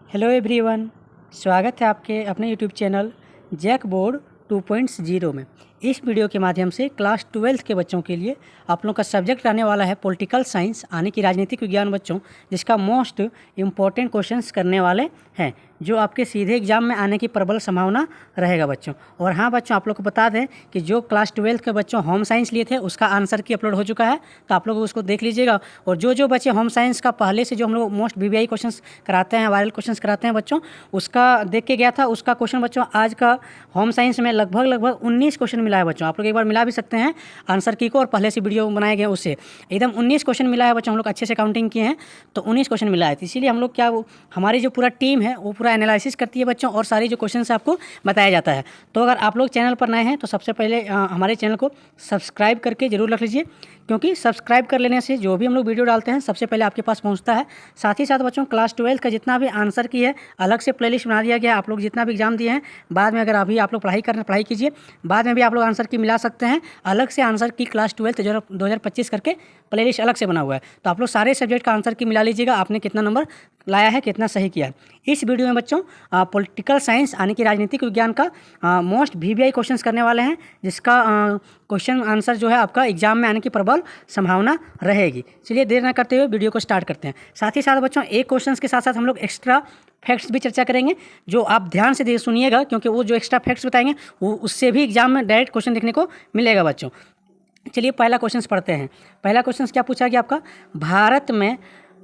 Hello everyone, स्वागत है आपके अपने यूट्यूब चैनल जैक बोर्ड 2.0 में। इस वीडियो के माध्यम से क्लास 12 के बच्चों के लिए आप लोगों का सब्जेक्ट रहने वाला है पॉलिटिकल साइंस यानी कि राजनीतिक विज्ञान बच्चों, जिसका मोस्ट इम्पॉर्टेंट क्वेश्चंस करने वाले हैं जो आपके सीधे एग्जाम में आने की प्रबल संभावना रहेगा बच्चों। और हाँ बच्चों, आप लोग को बता दें कि जो क्लास 12 के बच्चों होम साइंस लिए थे उसका आंसर की अपलोड हो चुका है, तो आप लोग उसको देख लीजिएगा। और जो बच्चे होम साइंस का पहले से जो हम लोग मोस्ट वीवीआई क्वेश्चंस कराते हैं, वायरल क्वेश्चंस कराते हैं बच्चों, उसका देख के गया था। उसका क्वेश्चन बच्चों आज का होम साइंस में लगभग 19 क्वेश्चन मिला है बच्चों। आप लोग एक बार मिला भी सकते हैं आंसर की को, और पहले से वीडियो बनाए गए उससे एकदम 19 क्वेश्चन मिला है बच्चों। हम लोग अच्छे से काउंटिंग किए हैं तो 19 क्वेश्चन मिला है। तो इसीलिए हम लोग क्या, हमारी जो पूरा टीम है वो पूरा एनालिसिस करती है बच्चों, और सारी जो क्वेश्चन है आपको बताया जाता है। तो अगर आप लोग चैनल पर नए हैं तो सबसे पहले हमारे चैनल को सब्सक्राइब करके जरूर रख लीजिए, क्योंकि सब्सक्राइब कर लेने से जो भी हम लोग वीडियो डालते हैं सबसे पहले आपके पास पहुंचता है। साथ ही साथ बच्चों क्लास 12 का जितना भी आंसर की है अलग से प्लेलिस्ट बना दिया गया है। आप लोग जितना भी एग्जाम दिए हैं, बाद में अगर अभी आप लोग पढ़ाई कीजिए, बाद में भी आप लोग आंसर की मिला सकते हैं। अलग से आंसर की क्लास 12 2025 करके प्लेलिस्ट अलग से बना हुआ है, तो आप लोग सारे सब्जेक्ट का आंसर की मिला लीजिएगा, आपने कितना नंबर लाया है, कितना सही किया है। इस वीडियो में बच्चों पॉलिटिकल साइंस यानी कि राजनीतिक विज्ञान का मोस्ट वीवीआई क्वेश्चंस करने वाले हैं, जिसका क्वेश्चन आंसर जो है आपका एग्जाम में आने की प्रबल संभावना रहेगी। चलिए देर न करते हुए वीडियो को स्टार्ट करते हैं। साथ ही साथ बच्चों एक क्वेश्चंस के साथ साथ हम लोग एक्स्ट्रा फैक्ट्स भी चर्चा करेंगे, जो आप ध्यान से सुनिएगा, क्योंकि वो जो एक्स्ट्रा फैक्ट्स बताएंगे वो उससे भी एग्जाम में डायरेक्ट क्वेश्चन देखने को मिलेगा बच्चों। चलिए पहला क्वेश्चन पढ़ते हैं। पहला क्वेश्चन क्या पूछा गया आपका,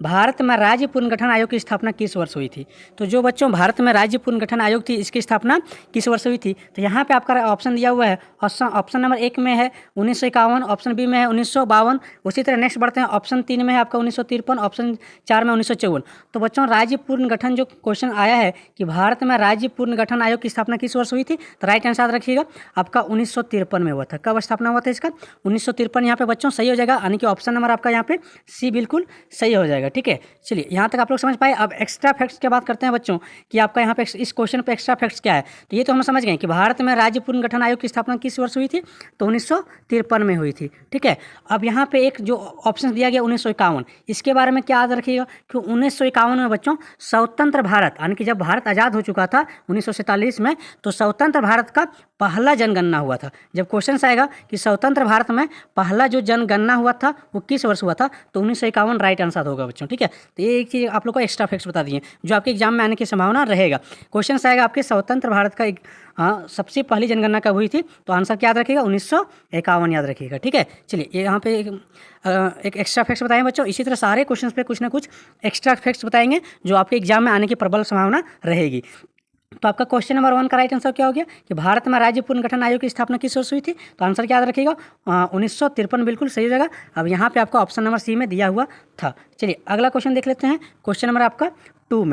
भारत में राज्य पुनर्गठन आयोग की स्थापना किस वर्ष हुई थी। तो जो बच्चों भारत में राज्य पुनर्गठन आयोग थी, इसकी स्थापना किस वर्ष हुई थी। तो यहाँ पे आपका ऑप्शन दिया हुआ है। ऑप्शन नंबर 1 में है 1951, ऑप्शन बी में है 1952। उसी तरह नेक्स्ट बढ़ते हैं, ऑप्शन 3 में है आपका 1953, ऑप्शन 4 में 1954। तो बच्चों राज्य पुनर्गठन जो क्वेश्चन आया है कि भारत में राज्य पुनर्गठन आयोग की स्थापना किस वर्ष हुई थी, तो राइट आंसर याद रखिएगा आपका 1953 में हुआ था। कब स्थापना हुआ था इसका, 1953। यहाँ पे बच्चों सही हो जाएगा, यानी कि ऑप्शन नंबर आपका यहाँ पे सी बिल्कुल सही हो जाएगा। ठीक है, चलिए यहाँ तक आप लोग समझ पाए। अब एक्स्ट्रा फैक्ट्स की बात करते हैं बच्चों कि आपका यहाँ पे इस क्वेश्चन पे एक्स्ट्रा फैक्ट्स क्या है। तो ये तो हम समझ गए कि भारत में राज्य पुनर्गठन आयोग की स्थापना किस वर्ष हुई थी, तो 1953 में हुई थी। ठीक है, अब यहाँ पे एक जो ऑप्शन दिया गया 1951, इसके बारे में क्या याद रखिएगा कि 1951 में बच्चों स्वतंत्र भारत, यानी कि जब भारत आज़ाद हो चुका था 1947 में, तो स्वतंत्र भारत का पहला जनगणना हुआ था। जब क्वेश्चन आएगा कि स्वतंत्र भारत में पहला जो जनगणना हुआ था वो किस वर्ष हुआ था, तो 1951 राइट आंसर होगा बच्चों। ठीक है, तो ये एक चीज़ आप लोग को एक्स्ट्रा फैक्ट्स बता दिए जो आपके एग्जाम में आने की संभावना रहेगा। क्वेश्चन आएगा आपके स्वतंत्र भारत का सबसे पहली जनगणना कब हुई थी, तो आंसर क्या याद रखिएगा 1951 याद रखिएगा। ठीक है, चलिए ये यहाँ पे एक एक्स्ट्रा फैक्ट्स बताएं बच्चों। इसी तरह सारे क्वेश्चन पे कुछ ना कुछ एक्स्ट्रा फैक्ट्स बताएंगे जो आपके एग्जाम में आने की प्रबल संभावना रहेगी। तो आपका क्वेश्चन नंबर 1 का राइट आंसर क्या हो गया कि भारत में राज्य पुनर्गठन आयोग की स्थापना किस वर्ष हुई थी, तो आंसर क्या याद रखिएगा 1953 बिल्कुल सही हो जाएगा। अब यहाँ पे आपका ऑप्शन नंबर सी में दिया हुआ था। चलिए अगला क्वेश्चन देख लेते हैं। क्वेश्चन नंबर आपका 2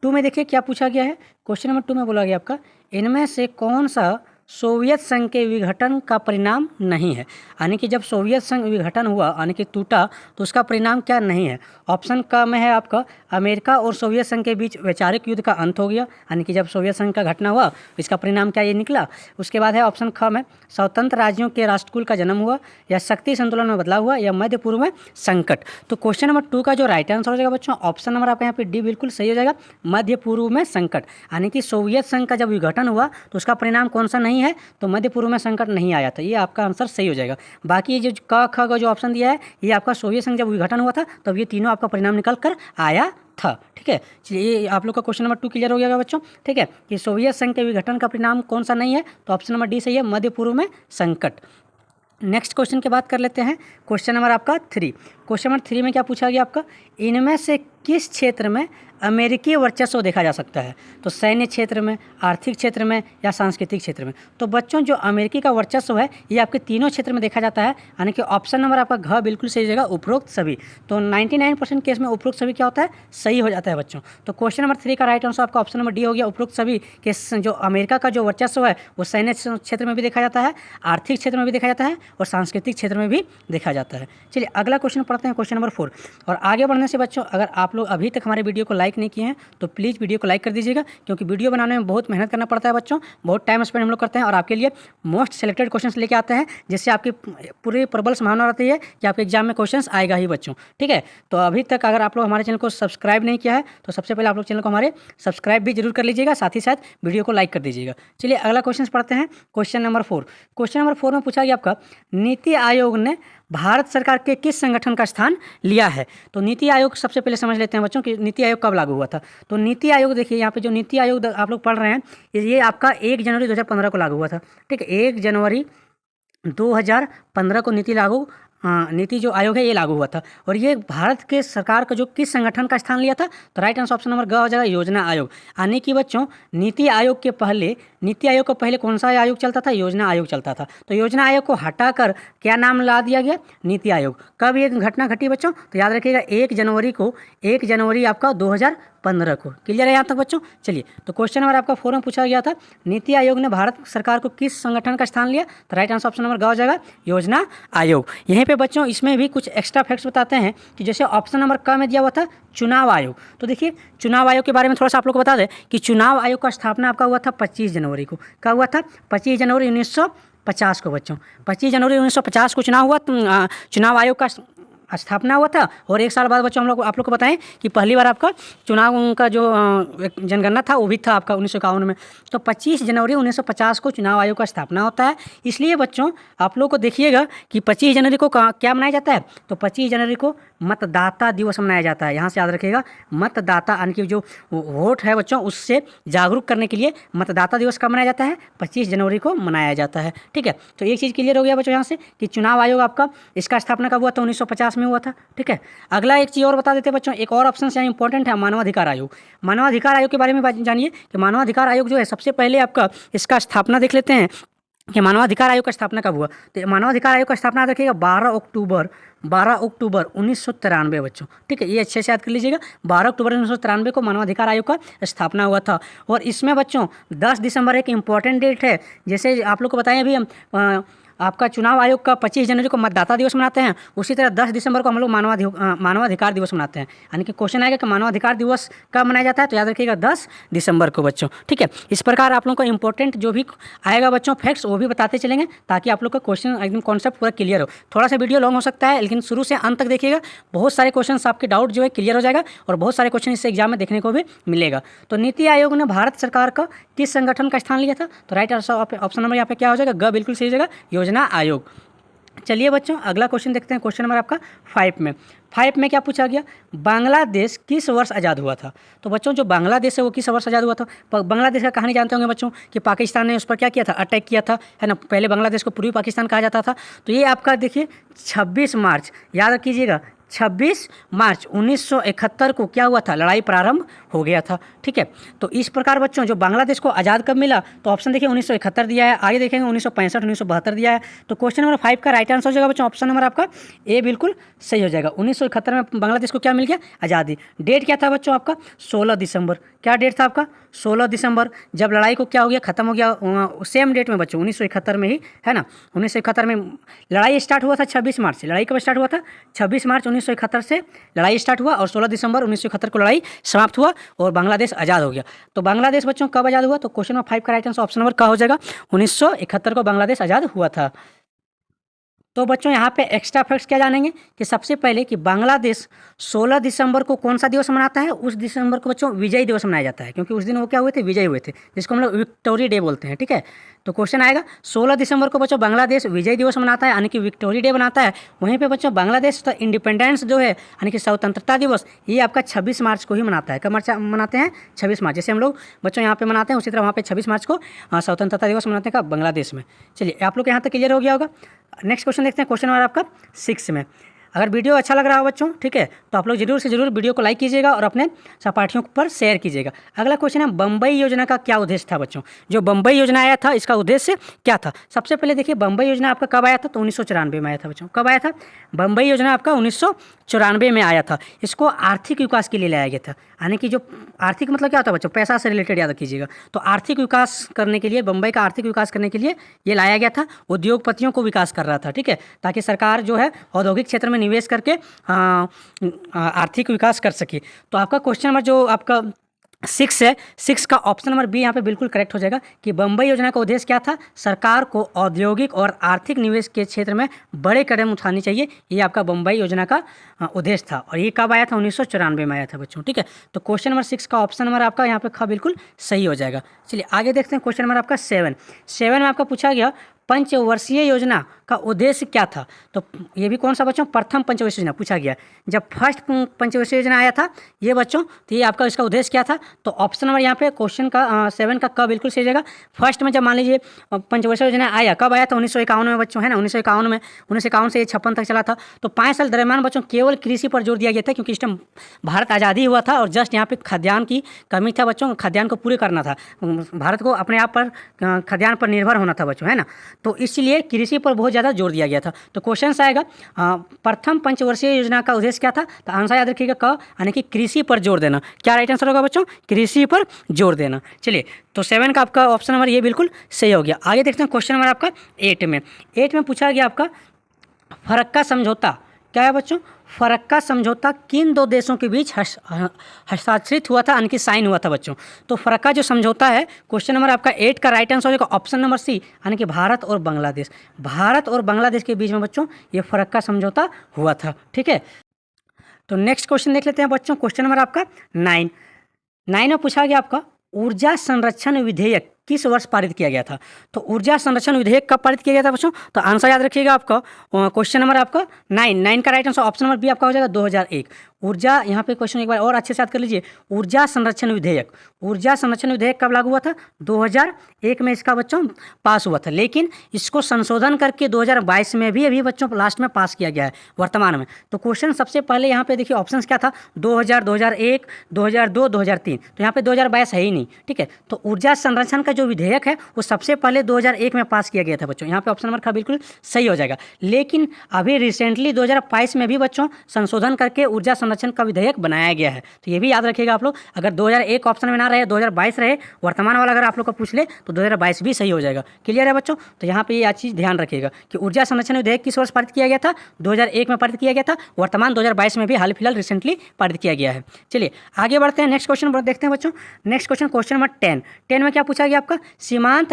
में देखिए क्या पूछा गया है। क्वेश्चन नंबर 2 में बोला गया आपका इनमें से कौन सा सोवियत संघ के विघटन का परिणाम नहीं है, यानी कि जब सोवियत संघ विघटन हुआ यानी कि टूटा तो उसका परिणाम क्या नहीं है। ऑप्शन का में है आपका अमेरिका और सोवियत संघ के बीच वैचारिक युद्ध का अंत हो गया, यानी कि जब सोवियत संघ का घटना हुआ इसका परिणाम क्या ये निकला। उसके बाद है ऑप्शन ख में स्वतंत्र राज्यों के राष्ट्रकुल का जन्म हुआ, या शक्ति संतुलन में बदलाव हुआ, या मध्य पूर्व में संकट। तो क्वेश्चन नंबर 2 का जो राइट आंसर हो जाएगा बच्चों ऑप्शन नंबर आपका यहाँ पे डी बिल्कुल सही हो जाएगा, मध्य पूर्व में संकट। यानी कि सोवियत संघ का जब विघटन हुआ तो उसका परिणाम कौन सा नहीं है, तो मध्य पूर्व में संकट नहीं आया था। ये आपका आंसर सही हो जाएगा। बाकी ये जो क ख का जो ऑप्शन दिया है ये आपका सोवियत संघ जब विघटन हुआ था तब ये तीनों आपका परिणाम निकल कर आया था। ठीक है, चलिए ये आप लोग का क्वेश्चन नंबर 2 क्लियर हो गया बच्चों। ठीक है, कि सोवियत संघ के विघटन का परिणाम कौन सा नहीं है, तो ऑप्शन नंबर डी सही है, मध्य पूर्व में संकट। नेक्स्ट क्वेश्चन की बात कर लेते हैं। क्वेश्चन नंबर आपका 3। क्वेश्चन नंबर 3 में क्या पूछा गया आपका, इनमें से किस क्षेत्र में अमेरिकी वर्चस्व देखा जा सकता है, तो सैन्य क्षेत्र में, आर्थिक क्षेत्र में, या सांस्कृतिक क्षेत्र में। तो बच्चों जो अमेरिकी का वर्चस्व है ये आपके तीनों क्षेत्र में देखा जाता है, यानी कि ऑप्शन नंबर आपका घ बिल्कुल सही जगह उपरोक्त सभी। तो 99% केस में उपरोक्त सभी क्या होता है, सही हो जाता है बच्चों। तो क्वेश्चन नंबर 3 का राइट आंसर आपका ऑप्शन नंबर डी हो गया, उपरोक्त सभी के जो अमेरिका का जो वर्चस्व है वो सैन्य क्षेत्र में भी देखा जाता है, आर्थिक क्षेत्र में भी देखा जाता है, और सांस्कृतिक क्षेत्र में भी देखा जाता है। चलिए अगला क्वेश्चन पढ़ते हैं क्वेश्चन नंबर 4। और आगे बढ़ने से बच्चों, अगर आप लोग अभी तक हमारे वीडियो को लाइक नहीं किए हैं तो प्लीज़ वीडियो को लाइक कर दीजिएगा, क्योंकि वीडियो बनाने में बहुत मेहनत करना पड़ता है बच्चों, बहुत टाइम स्पेंड हम लोग करते हैं और आपके लिए मोस्ट सेलेक्टेड क्वेश्चन लेके आते हैं, जिससे आपकी पूरी प्रबल संभावना रहती है कि आपके एग्जाम में क्वेश्चन आएगा ही बच्चों। ठीक है, तो अभी तक अगर आप लोग हमारे चैनल को सब्सक्राइब नहीं किया है तो सबसे पहले आप लोग चैनल को हमारे सब्सक्राइब भी जरूर कर लीजिएगा, साथ ही साथ वीडियो को लाइक कर दीजिएगा। चलिए अगला क्वेश्चन पढ़ते हैं, क्वेश्चन नंबर 4। क्वेश्चन नंबर 4 में पूछा गया आपका, नीति आयोग ने भारत सरकार के किस संगठन का स्थान लिया है। तो नीति आयोग सबसे पहले समझ लेते हैं बच्चों कि नीति आयोग कब लागू हुआ था। तो नीति आयोग देखिए, यहाँ पे जो नीति आयोग आप लोग पढ़ रहे हैं ये आपका 1 जनवरी 2015 को लागू हुआ था। ठीक है, 1 जनवरी 2015 को नीति जो आयोग है ये लागू हुआ था। और ये भारत के सरकार का जो किस संगठन का स्थान लिया था, तो राइट आंसर ऑप्शन नंबर ग हो जाएगा, योजना आयोग। यानी कि बच्चों नीति आयोग के पहले कौन सा आयोग चलता था, योजना आयोग चलता था। तो योजना आयोग को हटाकर क्या नाम ला दिया गया, नीति आयोग। कब ये घटना घटी बच्चों, तो याद रखिएगा 1 जनवरी आपका 2015 को। क्लियर है यहाँ तक बच्चों। चलिए, तो क्वेश्चन नंबर आपका 4 में पूछा गया था, नीति आयोग ने भारत सरकार को किस संगठन का स्थान लिया, तो राइट आंसर ऑप्शन नंबर ग हो जाएगा, योजना आयोग। यहीं पे बच्चों इसमें भी कुछ एक्स्ट्रा फैक्ट्स बताते हैं कि जैसे ऑप्शन नंबर क में दिया हुआ था चुनाव आयोग। तो देखिए चुनाव आयोग के बारे में थोड़ा सा आप लोग को बता दें कि चुनाव आयोग का स्थापना आपका हुआ था 25 जनवरी को। कब हुआ था, 25 जनवरी 1950 को बच्चों। 25 जनवरी 1950 को चुनाव आयोग का स्थापना हुआ था। और 1 साल बाद बच्चों आप लोग को बताएं कि पहली बार आपका चुनाव का जो जनगणना था वो भी था आपका 1951 में। तो 25 जनवरी 1950 को चुनाव आयोग का स्थापना होता है। इसलिए बच्चों आप लोग को देखिएगा कि 25 जनवरी को क्या मनाया जाता है, तो 25 जनवरी को मतदाता दिवस मनाया जाता है। यहाँ से याद रखिएगा, मतदाता यानी कि जो वोट है बच्चों उससे जागरूक करने के लिए मतदाता दिवस कब मनाया जाता है, 25 जनवरी को मनाया जाता है। ठीक है, तो एक चीज़ क्लियर हो गया बच्चों यहाँ से कि चुनाव आयोग आपका इसका स्थापना कब हुआ था, 1950 में हुआ था। ठीक है, अगला एक चीज़ और बता देते हैं बच्चों, एक और ऑप्शन यहाँ इंपॉर्टेंट है, मानवाधिकार आयोग। मानवाधिकार आयोग के बारे में जानिए कि मानवाधिकार आयोग जो है सबसे पहले आपका इसका स्थापना देख लेते हैं कि मानवाधिकार आयोग का स्थापना कब हुआ। तो मानवाधिकार आयोग का स्थापना रखिएगा 12 अक्टूबर 1993 बच्चों। ठीक है, ये अच्छे से याद कर लीजिएगा, 12 अक्टूबर 1993 को मानवाधिकार आयोग का स्थापना हुआ था। और इसमें बच्चों 10 दिसंबर एक इम्पॉर्टेंट डेट है। जैसे आप लोग को बताएं अभी हम आपका चुनाव आयोग का 25 जनवरी को मतदाता दिवस मनाते हैं, उसी तरह 10 दिसंबर को हम लोग मानवाधिकार दिवस मनाते हैं। यानी कि क्वेश्चन आएगा कि मानवाधिकार दिवस कब मनाया जाता है, तो याद रखिएगा 10 दिसंबर को बच्चों। ठीक है, इस प्रकार आप लोगों को इंपॉर्टेंट जो भी आएगा बच्चों फैक्ट्स वो भी बताते चलेंगे, ताकि आप लोग का क्वेश्चन एकदम कॉन्सेप्ट पूरा क्लियर हो। थोड़ा सा वीडियो लॉन्ग हो सकता है, लेकिन शुरू से अंत तक देखिएगा, बहुत सारे क्वेश्चन आपके डाउट जो है क्लियर हो जाएगा और बहुत सारे क्वेश्चन इससे एग्जाम में देखने को भी मिलेगा। तो नीति आयोग ने भारत सरकार का किस संगठन का स्थान लिया था, तो राइट ऑप्शन नंबर यहाँ पे क्या हो जाएगा, ग बिल्कुल सही हो जाएगा, योजना आयोग। चलिए बच्चों अगला क्वेश्चन देखते हैं, क्वेश्चन नंबर आपका 5 में क्या पूछा गया, बांग्लादेश किस वर्ष आज़ाद हुआ था। तो बच्चों जो बांग्लादेश है वो किस वर्ष आज़ाद हुआ था। बांग्लादेश का कहानी जानते होंगे बच्चों कि पाकिस्तान ने उस पर क्या किया था, अटैक किया था, है ना। पहले बांग्लादेश को पूर्वी पाकिस्तान कहा जाता था। तो ये आपका देखिए 26 मार्च, याद रखिएगा 26 मार्च 1971 को क्या हुआ था, लड़ाई प्रारंभ हो गया था। ठीक है, तो इस प्रकार बच्चों जो बांग्लादेश को आज़ाद कब मिला, तो ऑप्शन देखिए 1971 दिया है, आगे देखेंगे 1965 1972 दिया है। तो क्वेश्चन नंबर 5 का राइट आंसर हो जाएगा बच्चों ऑप्शन नंबर आपका ए बिल्कुल सही हो जाएगा। 1971 में बांग्लादेश को क्या मिल गया, आज़ादी। डेट क्या था बच्चों आपका 16 दिसंबर। क्या डेट था आपका 16 दिसंबर, जब लड़ाई को क्या हो गया, खत्म हो गया। सेम डेट में बच्चों 1971 में ही, है ना। 1971 में लड़ाई स्टार्ट हुआ था 26 मार्च से। लड़ाई कब स्टार्ट हुआ था, 26 मार्च 1971 से लड़ाई स्टार्ट हुआ और 16 दिसंबर 1971 को लड़ाई समाप्त हुआ और बांग्लादेश आज़ाद हो गया। तो बांग्लादेश बच्चों कब आज़ाद हुआ, तो क्वेश्चन नंबर 5 का राइट आंसर ऑप्शन नंबर का हो जाएगा 1971 को बांग्लादेश आज़ाद हुआ था। तो बच्चों यहाँ पे एक्स्ट्रा फैक्ट्स क्या जानेंगे कि सबसे पहले कि बांग्लादेश 16 दिसंबर को कौन सा दिवस मनाता है, उस दिसंबर को बच्चों विजय दिवस मनाया जाता है, क्योंकि उस दिन वो क्या हुए थे, विजय हुए थे, जिसको हम लोग विक्टोरी डे बोलते हैं। ठीक है, तो क्वेश्चन आएगा 16 दिसंबर को बच्चों बांग्लादेश विजय दिवस मनाता है, यानी कि विक्टोरी डे मनाता है। वहीं पे बच्चों बांग्लादेश तो इंडिपेंडेंस जो है यानी कि स्वतंत्रता दिवस ये आपका 26 मार्च को ही मनाता है। कब मनाते हैं, 26 मार्च। जैसे हम लोग बच्चों यहाँ पे मनाते हैं उसी तरह वहाँ पे 26 मार्च को स्वतंत्रता दिवस मनाते हैं बांग्लादेश में। चलिए आप लोग के यहाँ तक क्लियर हो गया होगा। नेक्स्ट क्वेश्चन देखते हैं, क्वेश्चन नंबर आपका 6 में। अगर वीडियो अच्छा लग रहा हो बच्चों, ठीक है, तो आप लोग जरूर से जरूर वीडियो को लाइक कीजिएगा और अपने सहपाठियों पर शेयर कीजिएगा। अगला क्वेश्चन है, बम्बई योजना का क्या उद्देश्य था बच्चों। जो बम्बई योजना आया था इसका उद्देश्य क्या था। सबसे पहले देखिए बम्बई योजना आपका कब आया था, तो 1994 में आया था बच्चों। कब आया था, बम्बई योजना आपका 1994 में आया था। इसको आर्थिक विकास के लिए लाया गया था, यानी कि जो आर्थिक मतलब क्या होता है बच्चों, पैसा से रिलेटेड याद कीजिएगा। तो आर्थिक विकास करने के लिए, बम्बई का आर्थिक विकास करने के लिए ये लाया गया था। उद्योगपतियों को विकास कर रहा था, ठीक है, ताकि सरकार जो है औद्योगिक क्षेत्र में निवेश करके आर्थिक विकास कर सके। तो आपका क्वेश्चन नंबर जो आपका 6 है, 6 का ऑप्शन नंबर बी यहाँ पे बिल्कुल करेक्ट हो जाएगा कि बम्बई योजना का उद्देश्य क्या था, सरकार को औद्योगिक और आर्थिक निवेश के क्षेत्र में बड़े कदम उठाने चाहिए। ये आपका बम्बई योजना का उद्देश्य था और ये कब आया था, 1994 में आया था बच्चों। ठीक है, तो क्वेश्चन नंबर 6 का ऑप्शन नंबर आपका यहाँ पे खा बिल्कुल सही हो जाएगा। चलिए आगे देखते हैं क्वेश्चन नंबर आपका 7 में आपका पूछा गया पंचवर्षीय योजना का उद्देश्य क्या था। तो ये भी कौन सा बच्चों, प्रथम पंचवर्षीय योजना पूछा गया। जब फर्स्ट पंचवर्षीय योजना आया था ये बच्चों, तो ये आपका इसका उद्देश्य क्या था। तो ऑप्शन नंबर यहाँ पे क्वेश्चन का 7 का क बिल्कुल सही जाएगा। फर्स्ट में जब मान लीजिए पंचवर्षीय योजना आया, कब आया था, 1951 में बच्चों, है ना, 1951 में, 1951 से ये 56 तक चला था। तो 5 साल दरमियान बच्चों केवल कृषि पर जोर दिया गया था, क्योंकि इस टाइम भारत आज़ादी हुआ था और जस्ट यहाँ पे खाद्यान्न की कमी था बच्चों, खाद्यान्न को पूरे करना था, भारत को अपने आप पर खाद्यान्न पर निर्भर होना था बच्चों, है ना। तो इसलिए कृषि पर बहुत ज़्यादा जोर दिया गया था। तो क्वेश्चन आएगा प्रथम पंचवर्षीय योजना का उद्देश्य क्या था। तो आंसर याद रखिएगा क, यानी कि कृषि पर जोर देना। क्या राइट आंसर होगा बच्चों, कृषि पर जोर देना। चलिए, तो 7 का आपका ऑप्शन नंबर ये बिल्कुल सही हो गया। आगे देखते हैं क्वेश्चन नंबर आपका 8 में पूछा गया आपका फरक्का समझौता क्या है बच्चों। फरक्का समझौता किन दो देशों के बीच हस्ताक्षरित हुआ था, यानी कि साइन हुआ था बच्चों। तो फरक्का जो समझौता है, क्वेश्चन नंबर आपका 8 का राइट आंसर हो जाएगा ऑप्शन नंबर सी, यानी कि भारत और बांग्लादेश। भारत और बांग्लादेश के बीच में बच्चों ये फरक्का समझौता हुआ था। ठीक है, तो नेक्स्ट क्वेश्चन देख लेते हैं बच्चों। क्वेश्चन नंबर आपका 9 में पूछा गया आपका ऊर्जा संरक्षण विधेयक किस वर्ष पारित किया गया था। तो ऊर्जा संरक्षण विधेयक कब पारित किया गया था बच्चों। तो आंसर याद रखिएगा आपका क्वेश्चन नंबर आपका 9 का right answer option number B आपका हो जाएगा 2001। ऊर्जा, यहाँ पे क्वेश्चन एक बार और अच्छे से याद कर लीजिए। ऊर्जा संरक्षण विधेयक कब लागू हुआ था, 2001 में इसका बच्चों पास हुआ था, लेकिन इसको संशोधन करके 2022 में भी अभी बच्चों लास्ट में पास किया गया है वर्तमान में। तो क्वेश्चन सबसे पहले यहाँ पे देखिए ऑप्शंस क्या था, 2000, 2001, 2002, 2003। तो यहाँ पे 2022 है ही नहीं। ठीक है, तो ऊर्जा संरक्षण का जो विधेयक है वो सबसे पहले 2001 में पास किया गया था बच्चों। यहाँ पे ऑप्शन नंबर का बिल्कुल सही हो जाएगा। लेकिन अभी रिसेंटली 2022 में भी बच्चों संशोधन करके ऊर्जा संरक्षण का विधेयक बनाया गया है। तो ये भी याद रखिएगा आप लोग, अगर 2001 ऑप्शन में ना रहे, 2022 रहे वर्तमान वाला, अगर आप लोग को पूछ ले तो 2022 भी सही हो जाएगा। क्लियर है बच्चों। तो यहाँ पे ये चीज़ ध्यान रखिएगा कि ऊर्जा संरक्षण विधेयक किस वर्ष पारित किया गया था, 2001 में पारित किया गया था, वर्तमान 2022 में भी हाल फिलहाल रिसेंटली पारित किया गया है। चलिए आगे बढ़ते हैं, नेक्स्ट क्वेश्चन देखते हैं बच्चों। नेक्स्ट क्वेश्चन नंबर 10 में क्या पूछा गया आपका, सीमांत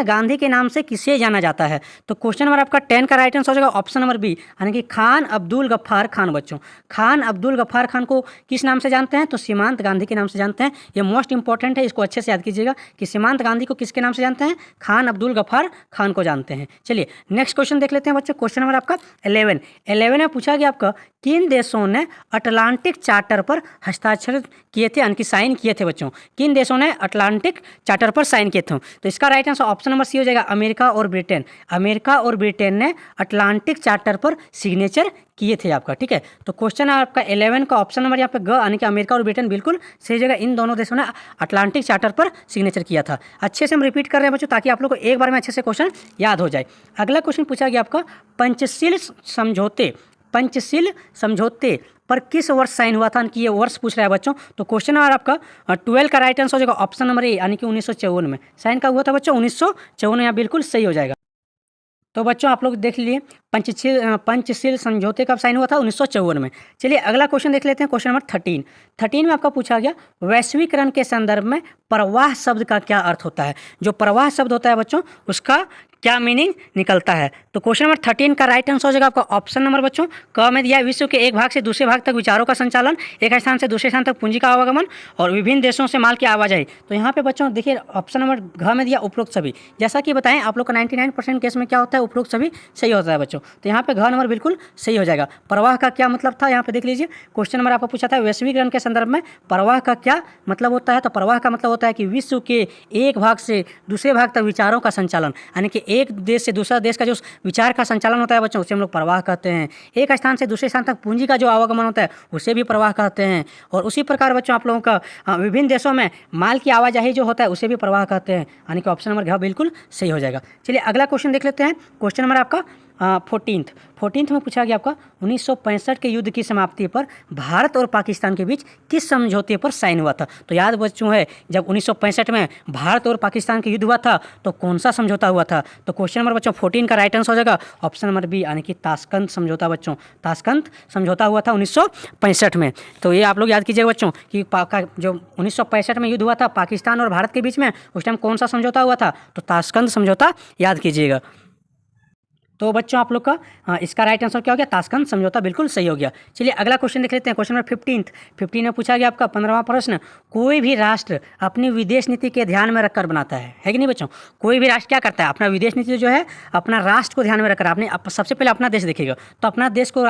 गांधी के नाम से किसे जाना जाता है। तो क्वेश्चन नंबर आपका 10 का राइट आंसर हो जाएगा ऑप्शन नंबर बी, यानी कि खान अब्दुल गफ्फार खान बच्चों। खान अब्दुल गफ्फार खान को किस नाम से जानते हैं, तो सीमांत गांधी के नाम से जानते हैं। ये मोस्ट इंपॉर्टेंट है, इसको अच्छे से याद कीजिएगा कि सीमांत गांधी को किसके नाम से जानते हैं, खान अब्दुल गफ्फार खान को जानते हैं। चलिए नेक्स्ट क्वेश्चन देख लेते हैं बच्चों। क्वेश्चन नंबर आपका 11 में पूछा गया आपका किन देशों ने अटलांटिक चार्टर पर हस्ताक्षर किए थे, यानी कि साइन किए थे बच्चों। किन देशों ने अटलांटिक चार्टर पर साइन किए थे। तो इसका right answer option number C हो जाएगा, अमेरिका और ब्रिटेन। अमेरिका और ब्रिटेन ने अटलांटिक चार्टर पर सिग्नेचर किए थे आपका। ठीक है, तो क्वेश्चन आपका 11 का ऑप्शन नंबर यहाँ पे ग, यानी कि अमेरिका और ब्रिटेन बिल्कुल सही जगह। इन दोनों देशों ने अटलांटिक चार्टर पर सिग्नेचर किया था। अच्छे से हम रिपीट कर रहे हैं बच्चों, ताकि आप लोग को एक बार में अच्छे से क्वेश्चन याद हो जाए। अगला क्वेश्चन पूछा गया आपका पंचशील समझौते पर किस वर्ष साइन हुआ था, कि ये वर्ष पूछ रहा है बच्चों। तो क्वेश्चन नंबर आपका 12 का राइट आंसर हो जाएगा ऑप्शन नंबर ए, यानी कि 1954 में साइन का हुआ था बच्चों, 1954 यहाँ बिल्कुल सही हो जाएगा। तो बच्चों आप लोग देख लीजिए पंचशील समझौते कब साइन हुआ था, 1954 में। चलिए अगला क्वेश्चन देख लेते हैं। क्वेश्चन नंबर 13 में आपका पूछा गया वैश्वीकरण के संदर्भ में प्रवाह शब्द का क्या अर्थ होता है। जो प्रवाह शब्द होता है बच्चों उसका क्या मीनिंग निकलता है। तो क्वेश्चन नंबर 13 का राइट आंसर हो जाएगा आपका ऑप्शन नंबर बच्चों क में दिया है, विश्व के एक भाग से दूसरे भाग तक विचारों का संचालन, एक स्थान से दूसरे स्थान तक पूंजी का आवागमन और विभिन्न देशों से माल की आवाजाही। तो यहाँ पे बच्चों देखिए ऑप्शन नंबर घ में दिया उपरोक्त सभी। जैसा कि बताएं आप लोग का 99% केस में क्या होता है, उपरोक्त सभी सही होता है बच्चों। तो यहाँ पे घ नंबर बिल्कुल सही हो जाएगा। प्रवाह का क्या मतलब था, यहाँ पे देख लीजिए क्वेश्चन नंबर आपको पूछा था वैश्वीकरण के संदर्भ में प्रवाह का क्या मतलब होता है। तो प्रवाह का मतलब होता है कि विश्व के एक भाग से दूसरे भाग तक विचारों का संचालन, यानी कि एक देश से दूसरा देश का जो विचार का संचालन होता है बच्चों उसे हम लोग प्रवाह कहते हैं। एक स्थान से दूसरे स्थान तक पूंजी का जो आवागमन होता है उसे भी प्रवाह कहते हैं। और उसी प्रकार बच्चों आप लोगों का विभिन्न देशों में माल की आवाजाही जो होता है उसे भी प्रवाह कहते हैं, यानी कि ऑप्शन नंबर घ बिल्कुल सही हो जाएगा। चलिए अगला क्वेश्चन देख लेते हैं। क्वेश्चन नंबर आपका फोर्टीन्थ में पूछा गया आपका 1965 के युद्ध की समाप्ति पर भारत और पाकिस्तान के बीच किस समझौते पर साइन हुआ था। तो याद बच्चों है, जब 1965 में भारत और पाकिस्तान के युद्ध हुआ था तो कौन सा समझौता हुआ था। तो क्वेश्चन नंबर बच्चों 14 का राइट आंसर हो जाएगा ऑप्शन नंबर बी, यानी कि ताशकंद समझौता। बच्चों ताशकंद समझौता हुआ था 1965 में। तो ये आप लोग याद कीजिएगा बच्चों कि जो 1965 में युद्ध हुआ था पाकिस्तान और भारत के बीच में, उस टाइम कौन सा समझौता हुआ था, तो ताशकंद समझौता याद कीजिएगा। तो बच्चों आप लोग का इसका राइट आंसर क्या हो गया, ताशकंद समझौता, बिल्कुल सही हो गया। चलिए अगला क्वेश्चन देख लेते हैं। क्वेश्चन नंबर 15 में पूछा गया आपका 15वां प्रश्न, कोई भी राष्ट्र अपनी विदेश नीति के ध्यान में रखकर बनाता है कि नहीं बच्चों। कोई भी राष्ट्र क्या करता है, अपना विदेश नीति जो है अपना राष्ट्र को ध्यान में रखकर आपने सबसे पहले अपना देश देखेगा तो अपना देश को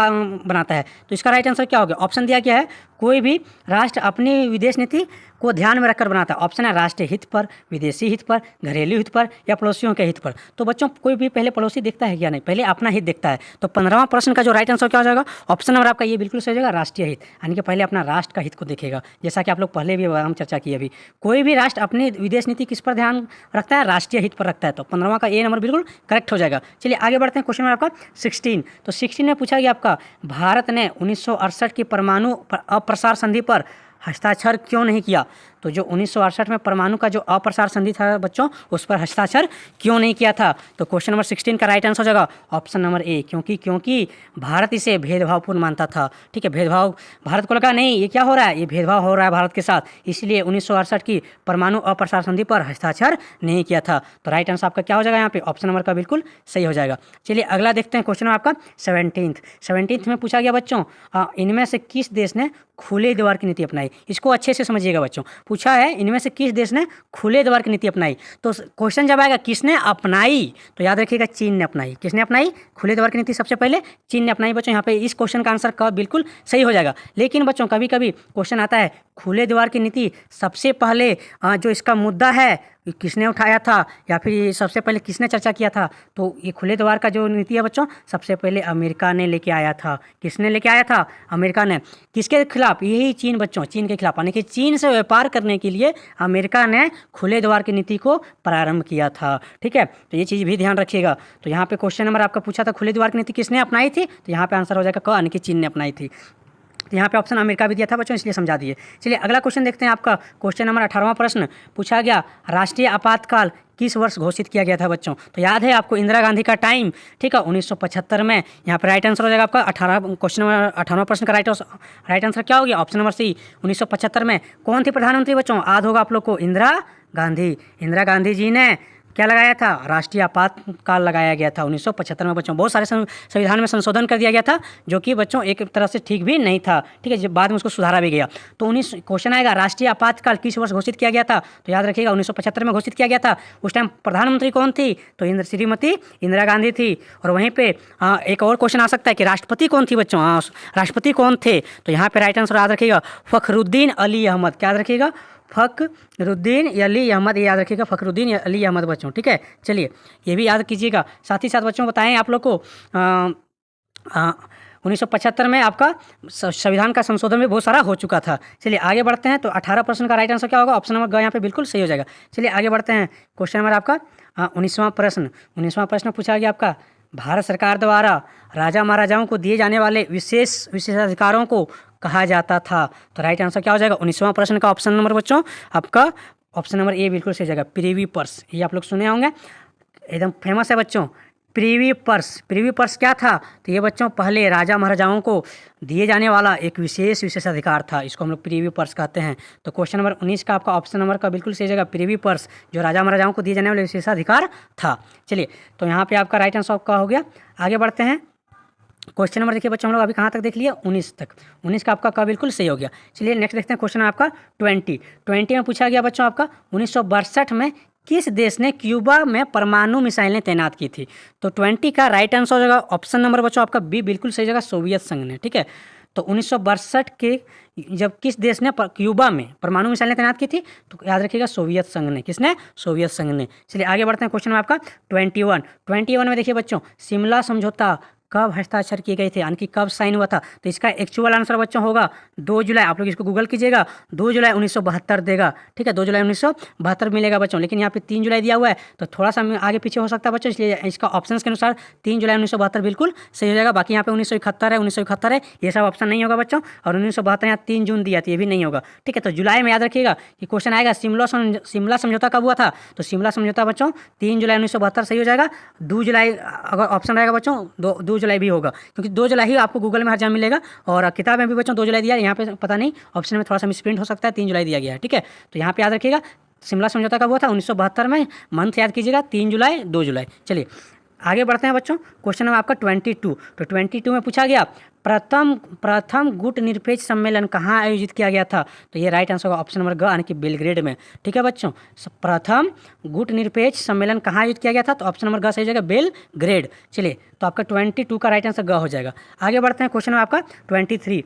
बनाता है। तो इसका राइट आंसर क्या हो गया, ऑप्शन दिया गया है कोई भी राष्ट्र अपनी विदेश नीति को ध्यान में रखकर बनाता है। ऑप्शन है राष्ट्रीय हित पर, विदेशी हित पर, घरेलू हित पर या पड़ोसियों के हित पर। तो बच्चों कोई भी पहले पड़ोसी देखता है क्या, नहीं, पहले अपना हित देखता है। तो 15वां प्रश्न का जो राइट आंसर क्या हो जाएगा, ऑप्शन नंबर आपका ये बिल्कुल सही हो जाएगा, राष्ट्रीय हित, यानी कि पहले अपना राष्ट्र का हित को देखेगा। जैसा कि आप लोग पहले भी हम चर्चा की अभी, कोई भी राष्ट्र अपनी विदेश नीति किस पर ध्यान रखता है, राष्ट्रीय हित पर रखता है। तो 15वां का ए नंबर बिल्कुल करेक्ट हो जाएगा। चलिए आगे बढ़ते हैं। क्वेश्चन नंबर आपका 16। तो 16 में पूछा गया आपका भारत ने 1968 की परमाणु अप्रसार संधि पर हस्ताक्षर क्यों नहीं किया। तो जो 1968 में परमाणु का जो अप्रसार संधि था बच्चों, उस पर हस्ताक्षर क्यों नहीं किया था। तो क्वेश्चन नंबर 16 का राइट आंसर हो जाएगा ऑप्शन नंबर ए, क्योंकि भारत इसे भेदभावपूर्ण मानता था। ठीक है, भेदभाव भारत को लगा नहीं ये क्या हो रहा है, ये भेदभाव हो रहा है भारत के साथ, इसलिए 1968 की परमाणु अप्रसार संधि पर हस्ताक्षर नहीं किया था। तो राइट आंसर आपका क्या हो जाएगा यहाँ पे, ऑप्शन नंबर का बिल्कुल सही हो जाएगा। चलिए अगला देखते हैं। क्वेश्चन आपका 17 में पूछा गया बच्चों इनमें से किस देश ने खुले द्वार की नीति अपनाई। इसको अच्छे से समझिएगा बच्चों, पूछा है इनमें से किस देश ने खुले द्वार की नीति अपनाई। तो क्वेश्चन जब आएगा किसने अपनाई, तो याद रखिएगा चीन ने अपनाई। किसने अपनाई खुले द्वार की नीति, सबसे पहले चीन ने अपनाई। बच्चों यहाँ पे इस क्वेश्चन का आंसर का बिल्कुल सही हो जाएगा। लेकिन बच्चों कभी कभी क्वेश्चन आता है खुले द्वार की नीति सबसे पहले जो इसका मुद्दा है किसने उठाया था या फिर सबसे पहले किसने चर्चा किया था। तो ये खुले द्वार का जो नीति है बच्चों सबसे पहले अमेरिका ने लेके आया था। किसने लेके आया था, अमेरिका ने। किसके खिलाफ, यही चीन बच्चों, चीन के खिलाफ, यानी कि चीन से व्यापार करने के लिए अमेरिका ने खुले द्वार की नीति को प्रारंभ किया था। ठीक है, तो ये चीज़ भी ध्यान रखिएगा। तो यहाँ पे क्वेश्चन नंबर आपका पूछा था खुले द्वार की नीति किसने अपनाई थी, तो यहाँ पे आंसर हो जाएगा क, यानी कि चीन ने अपनाई थी। तो यहाँ पे ऑप्शन अमेरिका भी दिया था बच्चों, इसलिए समझा दिए। चलिए अगला क्वेश्चन देखते हैं। आपका क्वेश्चन नंबर 18वां प्रश्न पूछा गया राष्ट्रीय आपातकाल किस वर्ष घोषित किया गया था बच्चों। तो याद है आपको इंदिरा गांधी का टाइम, ठीक है, 1975 में। यहाँ पर राइट आंसर हो जाएगा आपका क्वेश्चन नंबर 18वां प्रश्न का राइट आंसर क्या हो गया, ऑप्शन नंबर सी, 1975 में कौन थी प्रधानमंत्री बच्चों, याद होगा आप लोग को, इंदिरा गांधी जी ने क्या लगाया था, राष्ट्रीय आपातकाल लगाया गया था 1975 में बच्चों। बहुत सारे संविधान में संशोधन कर दिया गया था जो कि बच्चों एक तरह से ठीक भी नहीं था। ठीक है, जब बाद में उसको सुधारा भी गया। तो 19 क्वेश्चन आएगा राष्ट्रीय आपातकाल किस वर्ष घोषित किया गया था। तो याद रखिएगा 1975 में घोषित किया गया था। उस टाइम प्रधानमंत्री कौन थी, तो श्रीमती इंदिरा गांधी थी। और वहीं पे एक और क्वेश्चन आ सकता है कि राष्ट्रपति कौन थी बच्चों, राष्ट्रपति कौन थे। तो यहाँ पे राइट आंसर याद रखिएगा फखरुद्दीन अली अहमद। क्या याद रखिएगा, फखरुद्दीन अली अहमद, ये याद रखिएगा फखरुद्दीन अली अहमद बच्चों। ठीक है, चलिए ये भी याद कीजिएगा। साथ ही साथ बच्चों बताएं आप लोग को 1975 में आपका संविधान का संशोधन भी बहुत सारा हो चुका था। चलिए आगे बढ़ते हैं। तो 18 प्रश्न का राइट आंसर क्या होगा, ऑप्शन नंबर ग यहाँ पे बिल्कुल सही हो जाएगा। चलिए आगे बढ़ते हैं। क्वेश्चन नंबर आपका 19वां प्रश्न पूछा गया आपका भारत सरकार द्वारा राजा महाराजाओं को दिए जाने वाले विशेषाधिकारों को कहा जाता था। तो राइट आंसर क्या हो जाएगा 19वां प्रश्न का ऑप्शन नंबर बच्चों आपका ऑप्शन नंबर ए बिल्कुल सही जाएगा, प्रिवी पर्स। ये आप लोग सुने होंगे, एकदम फेमस है बच्चों, प्रिवी पर्स क्या था। तो ये बच्चों पहले राजा महाराजाओं को दिए जाने वाला एक विशेषाधिकार था, इसको हम लोग प्रिवी पर्स कहते हैं। तो क्वेश्चन नंबर 19 का आपका ऑप्शन नंबर का बिल्कुल सही जगह प्रिवी पर्स, जो राजा महाराजाओं को दिए जाने वाला विशेषाधिकार था। चलिए तो यहाँ पे आपका राइट आंसर आपका हो गया। आगे बढ़ते हैं। क्वेश्चन नंबर देखिए बच्चों, हम लोग अभी कहाँ तक देख लिए, 19 तक। 19 का आपका बिल्कुल सही हो गया। चलिए नेक्स्ट देखते हैं। क्वेश्चन आपका 20 में पूछा गया बच्चों आपका 1962 में किस देश ने क्यूबा में परमाणु मिसाइलें तैनात की थी। तो 20 का राइट आंसर हो जाएगा ऑप्शन नंबर बच्चों आपका बी बिल्कुल सही जगह, सोवियत संघ ने। ठीक है, तो 1962 के जब किस देश ने क्यूबा में परमाणु मिसाइलें तैनात की थी, तो याद रखिएगा सोवियत संघ ने। किसने, सोवियत संघ ने। चलिए आगे बढ़ते हैं। क्वेश्चन में आपका 21 में देखिए बच्चों शिमला समझौता कब हस्ताक्षर किए गए थे, यानी कि कब साइन हुआ था। तो इसका एक्चुअल आंसर बच्चों होगा 2 जुलाई। आप लोग इसको गूगल कीजिएगा, 2 जुलाई 1972 देगा, ठीक है, 2 जुलाई 1972 मिलेगा बच्चों। लेकिन यहाँ पे 3 जुलाई दिया हुआ है, तो थोड़ा सा आगे पीछे हो सकता है बच्चों, इसलिए इसका ऑप्शन के अनुसार 3 जुलाई 1972 बिल्कुल सही हो जाएगा। बाकी यहाँ पे 1971 है, 1971 है, ये सब ऑप्शन नहीं होगा बच्चों। और 1972 यहाँ 3 जून दिया था, ये भी नहीं होगा, ठीक है। तो जुलाई में याद रखिएगा कि क्वेश्चन आएगा शिमला समझौता कब हुआ था। तो शिमला समझौता बच्चों 3 जुलाई 1972 सही हो जाएगा। 2 जुलाई अगर ऑप्शन रहेगा बच्चों, 2 जुलाई भी होगा, क्योंकि 2 जुलाई ही आपको गूगल में हर जगह मिलेगा। और किताब में भी बच्चों 2 जुलाई दिया है, यहाँ पे पता नहीं ऑप्शन में थोड़ा सा मिसप्रिंट हो सकता है, 3 जुलाई दिया गया है, ठीक है। तो यहाँ पे याद रखिएगा शिमला समझौता कब हुआ था, 1972 में। मंथ याद कीजिएगा 3 जुलाई 2 जुलाई। चलिए आगे बढ़ते हैं बच्चों। क्वेश्चन है आपका 22। तो 22 में पूछा गया प्रथम गुट निरपेक्ष सम्मेलन कहाँ आयोजित किया गया था। तो ये राइट आंसर होगा ऑप्शन नंबर ग, यानी कि बेलग्रेड में, ठीक है बच्चों। प्रथम गुट निरपेक्ष सम्मेलन कहाँ आयोजित किया गया था, तो ऑप्शन नंबर ग सही हो जाएगा, बेलग्रेड। चलिए तो आपका 22 का राइट आंसर ग हो जाएगा। आगे बढ़ते हैं, क्वेश्चन है आपका 23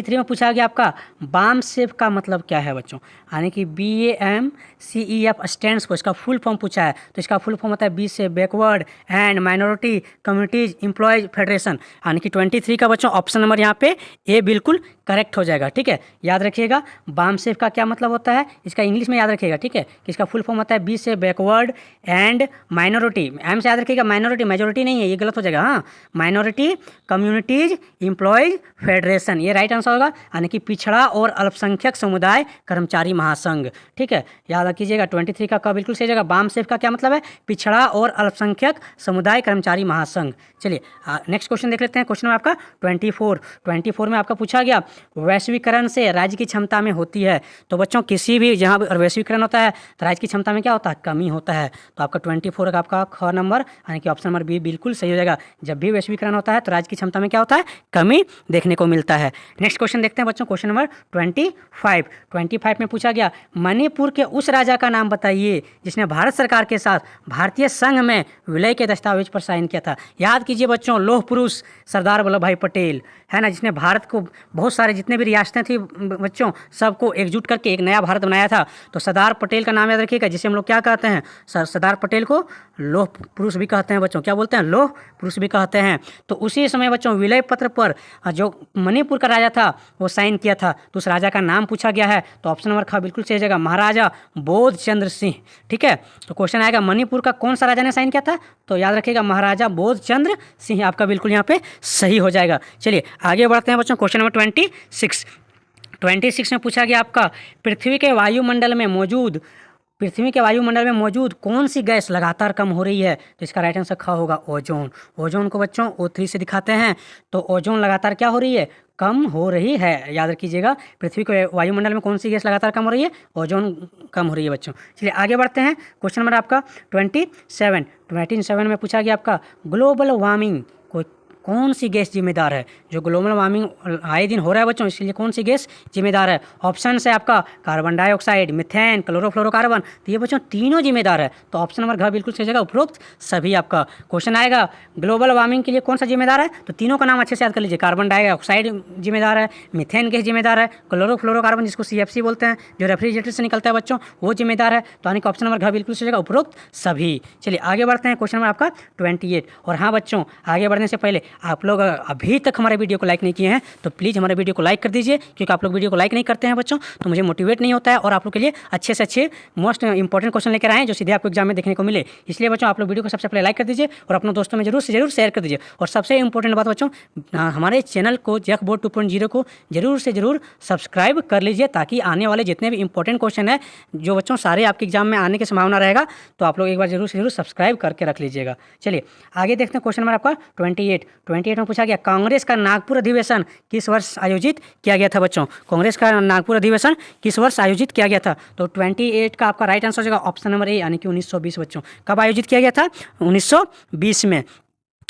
में पूछा गया आपका बाम सेफ का मतलब क्या है बच्चों, यानी कि BAMCEF स्टैंड्स फॉर, इसका फुल फॉर्म पूछा है। तो इसका फुल फॉर्म होता है बी से backward and minority communities employees federation, यानी कि 23 का बच्चों ऑप्शन नंबर यहाँ पे ए बिल्कुल करेक्ट हो जाएगा, ठीक है। याद रखिएगा बाम सेफ का क्या मतलब होता है, इसका इंग्लिश में याद रखिएगा, ठीक है, कि इसका फुल फॉर्म होता है बी से बैकवर्ड एंड माइनॉरिटी, एम से याद रखिएगा माइनॉरिटी, मेजोरिटी नहीं है, ये गलत हो जाएगा, हाँ, माइनॉरिटी कम्युनिटीज एम्प्लॉयज फेडरेशन, ये राइट आंसर होगा, यानी कि पिछड़ा और अल्पसंख्यक समुदाय कर्मचारी महासंघ, ठीक है। याद रखिएगा 23 का बिल्कुल सही जगह। बाम सेफ का क्या मतलब है, पिछड़ा और अल्पसंख्यक समुदाय कर्मचारी महासंघ। चलिए नेक्स्ट क्वेश्चन देख लेते हैं। क्वेश्चन में आपका 24 में आपका पूछा गया वैश्वीकरण से राज्य की क्षमता में होती है। तो बच्चों किसी भी जहाँ वैश्वीकरण होता है तो राज्य की क्षमता में क्या होता है, कमी होता है। तो आपका 24 का आपका ख नंबर, यानी कि ऑप्शन नंबर बी बिल्कुल सही हो जाएगा। जब भी वैश्वीकरण होता है तो राज्य की क्षमता में क्या होता है, कमी देखने को मिलता है। नेक्स्ट क्वेश्चन देखते हैं बच्चों, क्वेश्चन नंबर 25 में पूछा गया मणिपुर के उस राजा का नाम बताइए जिसने भारत सरकार के साथ भारतीय संघ में विलय के दस्तावेज पर साइन किया था। याद कीजिए बच्चों, लौह पुरुष सरदार वल्लभ भाई पटेल, है ना, जिसने भारत को बहुत सारे जितने भी रियासतें थी बच्चों सबको एकजुट करके एक नया भारत बनाया था। तो सरदार पटेल का नाम याद रखिएगा, जिसे हम लोग क्या कहते हैं, सरदार पटेल को लौह पुरुष भी कहते हैं बच्चों, क्या बोलते हैं, लौह पुरुष भी कहते हैं। तो उसी समय बच्चों विलय पत्र पर जो मणिपुर का राजा था वो साइन किया था। तो उस राजा का नाम पूछा गया है, तो ऑप्शन नंबर ख बिल्कुल सही जगह, महाराजा बोध चंद्र सिंह, ठीक है। तो क्वेश्चन आएगा मणिपुर का कौन सा राजा ने साइन किया था, तो याद रखिएगा महाराजा बोध चंद्र सिंह, आपका बिल्कुल यहाँ पे सही हो जाएगा। चलिए आगे बढ़ते हैं बच्चों, क्वेश्चन नंबर 26 में पूछा गया आपका पृथ्वी के वायुमंडल में मौजूद कौन सी गैस लगातार कम हो रही है। तो इसका राइट आंसर ख होगा, ओजोन को बच्चों O3 से दिखाते हैं। तो ओजोन लगातार क्या हो रही है, कम हो रही है। याद रखिएगा पृथ्वी के वायुमंडल में कौन सी गैस लगातार कम हो रही है, ओजोन कम हो रही है बच्चों। चलिए आगे बढ़ते हैं, क्वेश्चन नंबर आपका 27 में पूछा गया आपका ग्लोबल वार्मिंग को कौन सी गैस जिम्मेदार है। जो ग्लोबल वार्मिंग आए दिन हो रहा है बच्चों, इसके लिए कौन सी गैस जिम्मेदार है। ऑप्शन है आपका कार्बन डाइऑक्साइड, मिथेन, क्लोरोफ्लोरोकार्बन, तो ये बच्चों तीनों जिम्मेदार है। तो ऑप्शन नंबर घ बिल्कुल सही जगह, उपरोक्त सभी। आपका क्वेश्चन आएगा ग्लोबल वार्मिंग के लिए कौन सा जिम्मेदार है, तो तीनों का नाम अच्छे से याद कर लीजिए। कार्बन डाइऑक्साइड जिम्मेदार है, मिथेन गैस जिम्मेदार है, क्लोरोफ्लोरोकार्बन जिसको CFC बोलते हैं जो रेफ्रिजरेटर से निकलता है बच्चों, वो जिम्मेदार है। तो यानी कि ऑप्शन नंबर घ बिल्कुल सही जगह, उपरोक्त सभी। चलिए आगे बढ़ते हैं, क्वेश्चन नंबर आपका 28। और हाँ बच्चों, आगे बढ़ने से पहले आप लोग अभी तक हमारे वीडियो को लाइक नहीं किए हैं तो प्लीज़ हमारे वीडियो को लाइक कर दीजिए, क्योंकि आप लोग वीडियो को लाइक नहीं करते हैं बच्चों तो मुझे मोटिवेट नहीं होता है और आप लोग के लिए अच्छे से अच्छे मोस्ट इंपॉर्टेंट क्वेश्चन लेकर आए हैं जो सीधे आपको एग्जाम में देखने को मिले। इसलिए बच्चों आप लोग वीडियो को सबसे पहले लाइक कर दीजिए और अपने दोस्तों में जरूर से जरूर शेयर कर दीजिए। और सबसे इंपॉर्टेंट बात बच्चों, हमारे चैनल को जैक बोर्ड 2.0 को जरूर से जरूर सब्सक्राइब कर लीजिए, ताकि आने वाले जितने भी इंपॉर्टेंट क्वेश्चन है जो बच्चों सारे आपके एग्जाम में आने की संभावना रहेगा, तो आप लोग एक बार जरूर से जरूर सब्सक्राइब करके रख लीजिएगा। चलिए आगे देखते हैं, क्वेश्चन नंबर आपका 28 में पूछा गया कांग्रेस का नागपुर अधिवेशन किस वर्ष आयोजित किया गया था बच्चों। कांग्रेस का नागपुर अधिवेशन किस वर्ष आयोजित किया गया था, तो 28 का आपका राइट आंसर हो जाएगा ऑप्शन नंबर ए, यानी कि 1920 बच्चों। कब आयोजित किया गया था, 1920 में।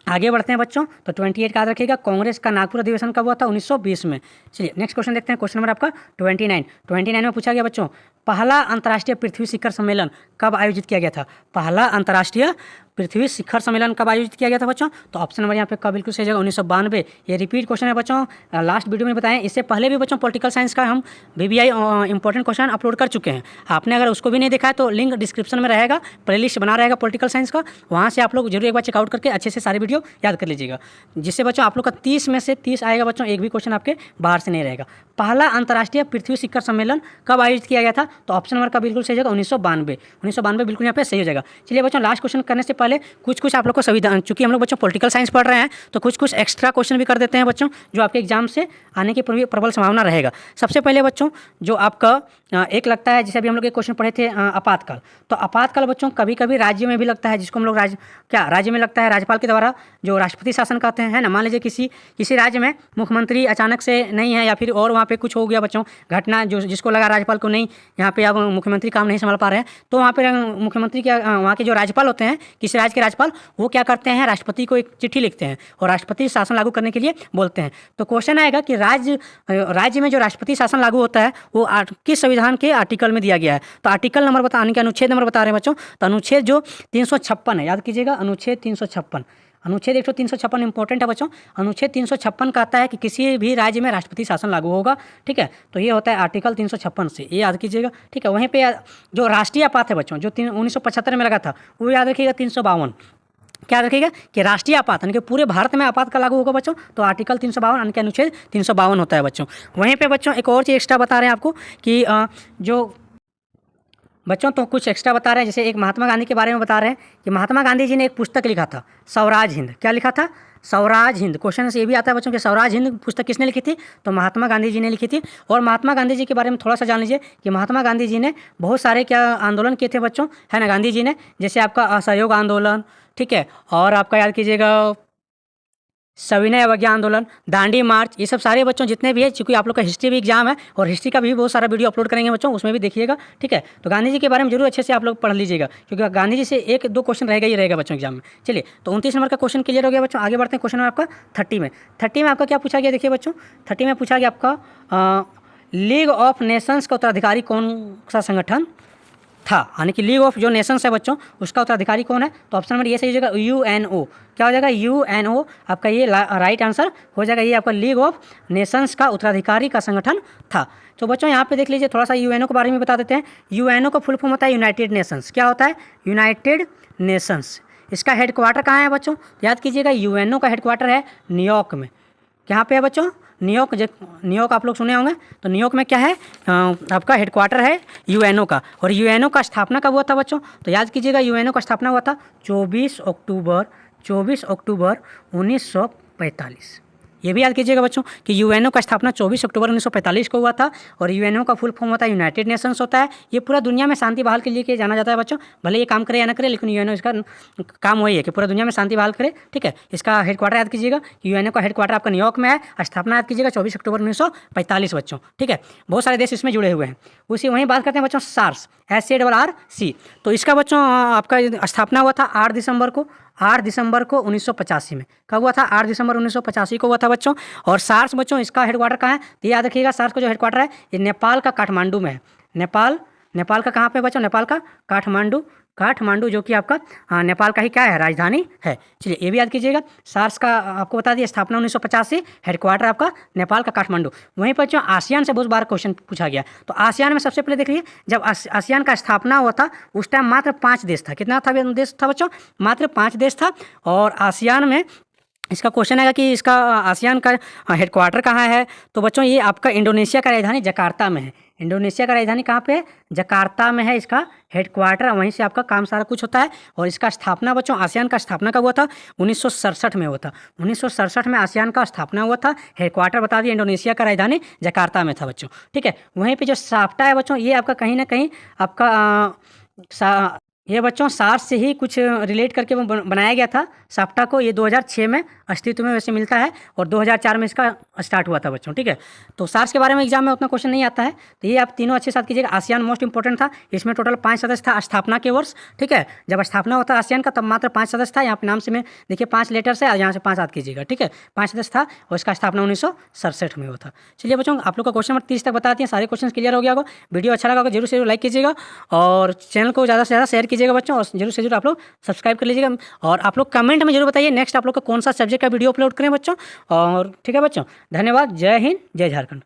आगे बढ़ते हैं बच्चों, तो 28 का याद रखिएगा, कांग्रेस का नागपुर अधिवेशन कब हुआ था, 1920 में। चलिए नेक्स्ट क्वेश्चन देखते हैं, क्वेश्चन नंबर आपका 29 में पूछा गया बच्चों पहला अंतर्राष्ट्रीय पृथ्वी शिखर सम्मेलन कब आयोजित किया गया था। पहला अंतर्राष्ट्रीय पृथ्वी शिखर सम्मेलन कब आयोजित किया गया था बच्चों? तो ऑप्शन नंबर यहाँ पे का बिल्कुल सही जगह 1992। ये रिपीट क्वेश्चन है बच्चों, लास्ट वीडियो में बताएं। इससे पहले भी बच्चों पॉलिटिकल साइंस का हम VBI इंपॉर्टेंट क्वेश्चन अपलोड कर चुके हैं। आपने अगर उसको भी नहीं देखा है तो लिंक डिस्क्रिप्शन में रहेगा, प्लेलिस्ट बना रहेगा पॉलिटिकल साइंस का, वहाँ से आप लोग जरूर एक बार चेकआउट करके अच्छे से सारी वीडियो याद कर लीजिएगा, जिससे बच्चों आप लोग का 30 में से 30 आएगा बच्चों, एक भी क्वेश्चन आपके बाहर से नहीं रहेगा। पहला अंतर्राष्ट्रीय पृथ्वी शिखर सम्मेलन कब आयोजित किया गया था? तो ऑप्शन नंबर का बिल्कुल सही जगह 1992। 1992 बिल्कुल यहाँ पे सही हो जाएगा। चलिए बच्चों, लास्ट क्वेश्चन करने से पहले कुछ आप लोग को संविधान, चूंकि हम लोग बच्चों पॉलिटिकल साइंस पढ़ रहे हैं तो कुछ एक्स्ट्रा क्वेश्चन भी कर देते हैं बच्चों, जो आपके एग्जाम से आने की प्रबल संभावना रहेगा। सबसे पहले बच्चों जो आपका एक लगता है, जैसे अभी हम लोग एक क्वेश्चन पढ़े थे आपातकाल, तो आपातकाल बच्चों कभी कभी राज्य में भी लगता है, जिसको हम लोग राज्य में लगता है राज्यपाल के द्वारा, जो राष्ट्रपति शासन कहते हैं, है ना। मान लीजिए किसी राज्य में मुख्यमंत्री अचानक से नहीं है, या फिर और वहाँ पे कुछ हो गया बच्चों घटना, जो जिसको लगा राज्यपाल को नहीं, यहाँ पे अब मुख्यमंत्री काम नहीं संभाल पा रहे हैं, तो वहाँ पे मुख्यमंत्री के वहाँ के जो राज्यपाल होते हैं, किसी राज्य के राज्यपाल, वो क्या करते हैं, राष्ट्रपति को एक चिट्ठी लिखते हैं और राष्ट्रपति शासन लागू करने के लिए बोलते हैं। तो क्वेश्चन आएगा कि राज्य में जो राष्ट्रपति शासन लागू होता है वो किस संविधान के आर्टिकल में दिया गया है? तो आर्टिकल नंबर बताने के अनुच्छेद नंबर बता रहे हैं बच्चों, तो अनुच्छेद जो 356 है, याद कीजिएगा, अनुच्छेद 356। अनुच्छेद 356 इंपॉर्टेंट है बच्चों। अनुच्छेद 356 कहता है कि किसी भी राज्य में राष्ट्रपति शासन लागू होगा, ठीक है। तो ये होता है आर्टिकल 356 से, ये याद कीजिएगा, ठीक है। वहीं पे जो राष्ट्रीय आपात है बच्चों, जो 1975 में लगा था, वो याद रखिएगा 352। क्या रखिएगा कि राष्ट्रीय आपात यानी कि पूरे भारत में आपात का लागू होगा बच्चों, तो आर्टिकल 352 यानी कि अनुच्छेद 352 होता है बच्चों। वहीं पे बच्चों एक और चीज़ एक्स्ट्रा बता रहे हैं आपको कि जो बच्चों तो कुछ एक्स्ट्रा बता रहे हैं, जैसे एक महात्मा गांधी के बारे में बता रहे हैं कि महात्मा गांधी जी ने एक पुस्तक लिखा था, स्वराज हिंद। क्या लिखा था? स्वराज हिंद। क्वेश्चन से ये भी आता है बच्चों कि स्वराज हिंद पुस्तक किसने लिखी थी? तो महात्मा गांधी जी ने लिखी थी। और महात्मा गांधी जी के बारे में थोड़ा सा जान लीजिए कि महात्मा गांधी जी ने बहुत सारे क्या आंदोलन किए थे बच्चों, है ना, गांधी जी ने, जैसे आपका असहयोग आंदोलन, ठीक है, और आपका याद कीजिएगा सविनय अवज्ञा आंदोलन, दांडी मार्च, ये सब सारे बच्चों जितने भी है, चूंकि आप लोग का हिस्ट्री भी एग्जाम है और हिस्ट्री का भी बहुत सारा वीडियो अपलोड करेंगे बच्चों, उसमें भी देखिएगा, ठीक है। तो गांधी जी के बारे में जरूर अच्छे से आप लोग पढ़ लीजिएगा, क्योंकि गांधी जी से 1-2 क्वेश्चन रहेगा ही रहेगा बच्चों एग्जाम में। चलिए, तो 29 नंबर का क्वेश्चन क्लियर हो गया बच्चों। आगे बढ़ते हैं क्वेश्चन आपका 30 में। 30 में आपका क्या पूछा गया? देखिए बच्चों, 30 में पूछा गया आपका लीग ऑफ नेशंस का उत्तराधिकारी कौन सा संगठन था? यानी कि लीग ऑफ जो नेशंस है बच्चों, उसका उत्तराधिकारी कौन है? तो ऑप्शन नंबर ये सही हो जाएगा UNO। क्या हो जाएगा? UNO आपका ये राइट आंसर हो जाएगा। ये आपका लीग ऑफ नेशंस का उत्तराधिकारी का संगठन था। तो बच्चों यहाँ पे देख लीजिए, थोड़ा सा UNO के बारे में बता देते हैं। UNO का फुल फॉर्म होता है यूनाइटेड नेशंस। क्या होता है? United Nations. इसका हेडक्वार्टर कहाँ है बच्चों? याद कीजिएगा, UNO का हेडक्वार्टर है न्यूयॉर्क में। कहाँ पे है बच्चों? न्यूयॉर्क आप लोग सुने होंगे। तो न्यूयॉर्क में क्या है? आपका हेडक्वार्टर है UNO का। और UNO का स्थापना कब हुआ था बच्चों? तो याद कीजिएगा, UNO का स्थापना हुआ था 24 अक्टूबर 1945। ये भी याद कीजिएगा बच्चों कि UNO का स्थापना 24 अक्टूबर 1945 को हुआ था। और UNO का फुल फॉर्म होता है यूनाइटेड नेशंस होता है। ये पूरा दुनिया में शांति बहाल के लिए जाना जाता है बच्चों, भले ये काम करे या ना करे, लेकिन UNO इसका काम वही है कि पूरा दुनिया में शांति बहाल करे, ठीक है। इसका हेडक्वार्टर याद कीजिएगा, UNO का हेडक्वार्टर आपका न्यूयॉर्क में है। स्थापना याद कीजिएगा 24 अक्टूबर 1945 बच्चों, ठीक है। बहुत सारे देश इसमें जुड़े हुए हैं। उसी वहीं बात करते हैं बच्चों SARS, SARC। तो इसका बच्चों आपका स्थापना हुआ था 8 दिसंबर को 1985 में। कब हुआ था? 8 दिसंबर 1985 को हुआ था बच्चों। और SARS बच्चों इसका हेडक्वार्टर कहाँ है? तो याद रखिएगा, SARS का जो हेडक्वार्टर है ये नेपाल का काठमांडू में है। नेपाल का कहाँ पे बच्चों? नेपाल का काठमांडू जो कि आपका नेपाल का ही क्या है? राजधानी है। चलिए, ये भी याद कीजिएगा। SARS का आपको बता दिया स्थापना 1985, हेडक्वार्टर आपका नेपाल का काठमांडू। वहीं पर बच्चों आसियान से बहुत बार क्वेश्चन पूछा गया। तो आसियान में सबसे पहले देख लीजिए, जब आसियान का स्थापना हुआ था उस टाइम मात्र 5 देश था। कितना था देश था बच्चों? मात्र 5 देश था। और आसियान में इसका क्वेश्चन आएगा कि इसका आसियान का हेडक्वार्टर कहाँ है? तो बच्चों ये आपका इंडोनेशिया का राजधानी जकार्ता में है। इंडोनेशिया का राजधानी कहाँ पे है? जकार्ता में है इसका हेडक्वार्टर। वहीं से आपका काम सारा कुछ होता है। और इसका स्थापना बच्चों, आसियान का स्थापना कब हुआ था? 1967 में हुआ था। 1967 में आसियान का स्थापना हुआ था। हेडक्वार्टर बता दिए, इंडोनेशिया का राजधानी जकार्ता में था बच्चों, ठीक है। वहीं पर जो साप्टा है बच्चों, ये आपका कहीं ना कहीं आपका ये बच्चों SARS से ही कुछ रिलेट करके वो बनाया गया था साप्टा को। ये 2006 में अस्तित्व में वैसे मिलता है और 2004 में इसका स्टार्ट हुआ था बच्चों, ठीक है। तो SARS के बारे में एग्जाम में उतना क्वेश्चन नहीं आता है, तो ये आप तीनों अच्छे साथ कीजिएगा। आसियान मोस्ट इंपॉर्टेंट था, इसमें टोटल 5 सदस्य था स्थापना के वर्ष, ठीक है। जब स्थापना होता आसियान का तब मात्र 5 सदस्य था। यहाँ पे नाम से में देखिए 5 लेटर्स है, यहाँ से 5 याद कीजिएगा, ठीक है। 5 सदस्य था और इसका स्थापना 1967 में हुआ था। चलिए बच्चों, आप लोग का क्वेश्चन नंबर 30 तक बता दिए, सारे क्वेश्चन क्लियर हो गया होगा। वीडियो अच्छा लगा होगा जरूर से लाइक कीजिएगा और चैनल को ज़्यादा से ज़्यादा शेयर कीजिए। कीजिएगा बच्चों, और जरूर से जरूर आप लोग सब्सक्राइब कर लीजिएगा। और आप लोग कमेंट में जरूर बताइए नेक्स्ट आप लोग का कौन सा सब्जेक्ट का वीडियो अपलोड करें बच्चों। और ठीक है बच्चों, धन्यवाद। जय हिंद, जय झारखंड।